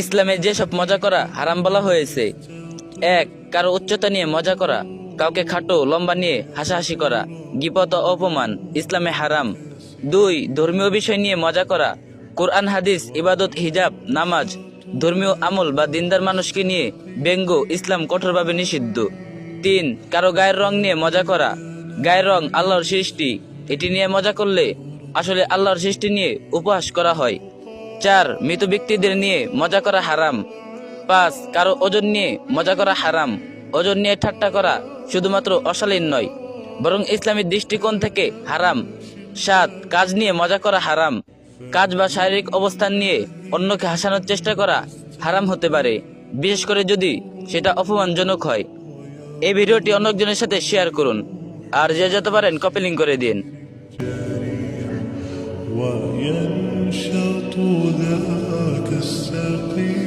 ইসলামে যেসব মজা করা হারাম বলা হয়েছে: 1. কারো উচ্চতা নিয়ে মজা করা, কাউকে খাটো লম্বা নিয়ে হাসাহাসি করা, গীবত ও অপমান ইসলামে হারাম। 2. ধর্মীয় বিষয় নিয়ে মজা করা, কোরআন হাদিস ইবাদত হিজাব নামাজ ধর্মীয় আমল বা দিনদার মানুষকে নিয়ে ব্যঙ্গ ইসলাম কঠোরভাবে নিষিদ্ধ। 3. কারো গায়ের রং নিয়ে মজা করা, গায়ের রং আল্লাহর সৃষ্টি, এটি নিয়ে মজা করলে আসলে আল্লাহর সৃষ্টি নিয়ে উপহাস করা হয়। 4. মৃত ব্যক্তিদের নিয়ে মজা করা হারাম। 5. কারো ওজন নিয়ে মজা করা হারাম, ওজন নিয়ে ঠাট্টা করা শুধুমাত্র অশালীন নয়, বরং ইসলামী দৃষ্টিকোণ থেকে হারাম। 7. কাজ নিয়ে মজা করা হারাম, কাজ বা শারীরিক অবস্থান নিয়ে অন্যকে হাসানোর চেষ্টা করা হারাম হতে পারে, বিশেষ করে যদি সেটা অপমানজনক হয়। এই ভিডিওটি অন্যজনের সাথে শেয়ার করুন, আর যে যেতে পারেন কপি লিংক করে দিন। وينشط ذاك السقيم